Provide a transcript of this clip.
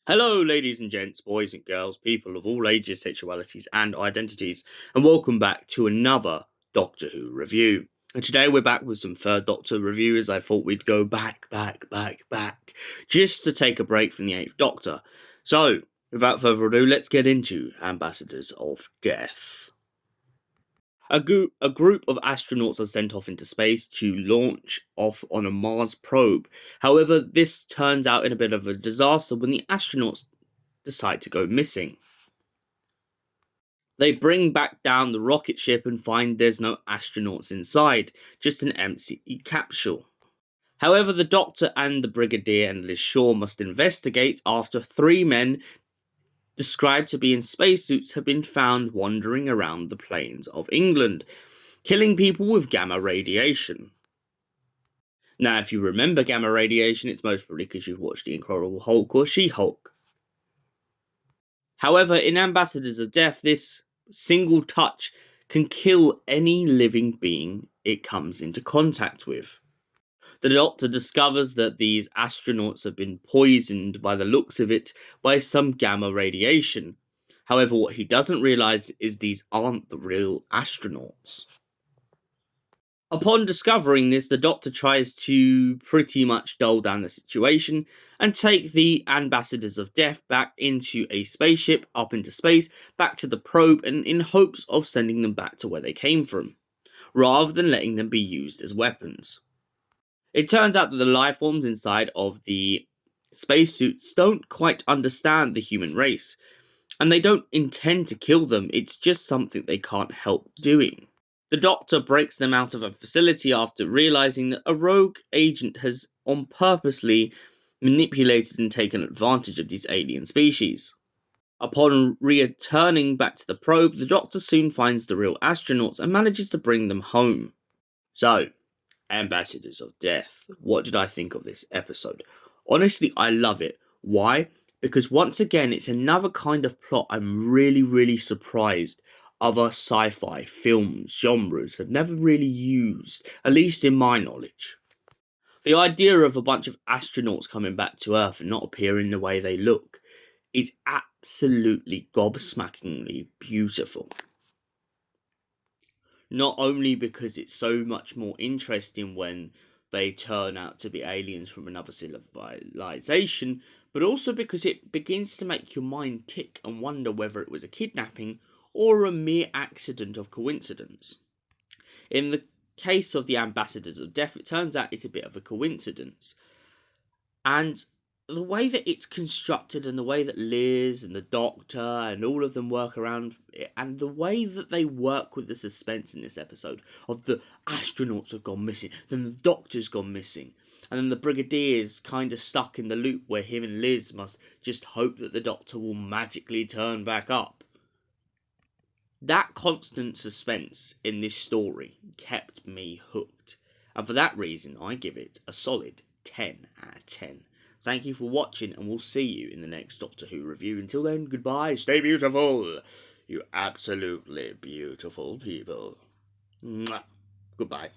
Hello, ladies and gents, boys and girls, people of all ages, sexualities, and identities, and welcome back to another Doctor Who review. And today we're back with some third Doctor review, as I thought we'd go back, just to take a break from the 8th Doctor. So, without further ado, let's get into Ambassadors of Death. A group of astronauts are sent off into space to launch off on a Mars probe. However, this turns out in a bit of a disaster when the astronauts decide to go missing. They bring back down the rocket ship and find there's no astronauts inside, just an empty capsule. However, the Doctor and the Brigadier and Liz Shaw must investigate after 3 men described to be in spacesuits have been found wandering around the plains of England, killing people with gamma radiation. Now, if you remember gamma radiation, it's most probably because you've watched The Incredible Hulk or She-Hulk. However, in Ambassadors of Death, this single touch can kill any living being it comes into contact with. The Doctor discovers that these astronauts have been poisoned, by the looks of it, by some gamma radiation. However, what he doesn't realise is these aren't the real astronauts. Upon discovering this, the Doctor tries to pretty much dull down the situation and take the Ambassadors of Death back into a spaceship, up into space, back to the probe, and in hopes of sending them back to where they came from, rather than letting them be used as weapons. It turns out that the life forms inside of the spacesuits don't quite understand the human race, and they don't intend to kill them, it's just something they can't help doing. The Doctor breaks them out of a facility after realising that a rogue agent has purposely manipulated and taken advantage of these alien species. Upon returning back to the probe, the Doctor soon finds the real astronauts and manages to bring them home. So, Ambassadors of Death. What did I think of this episode? Honestly, I love it. Why? Because once again, it's another kind of plot I'm really surprised other sci-fi films, genres have never really used, at least in my knowledge. The idea of a bunch of astronauts coming back to Earth and not appearing the way they look is absolutely gobsmackingly beautiful. Not only because it's so much more interesting when they turn out to be aliens from another civilization, but also because it begins to make your mind tick and wonder whether it was a kidnapping or a mere accident of coincidence. In the case of the Ambassadors of Death, it turns out it's a bit of a coincidence. And the way that it's constructed and the way that Liz and the Doctor and all of them work around it, and the way that they work with the suspense in this episode of the astronauts have gone missing, then the Doctor's gone missing, and then the Brigadier's kind of stuck in the loop where him and Liz must just hope that the Doctor will magically turn back up. That constant suspense in this story kept me hooked, and for that reason I give it a solid 10 out of 10. Thank you for watching, and we'll see you in the next Doctor Who review. Until then, goodbye, stay beautiful, you absolutely beautiful people. Mwah. Goodbye.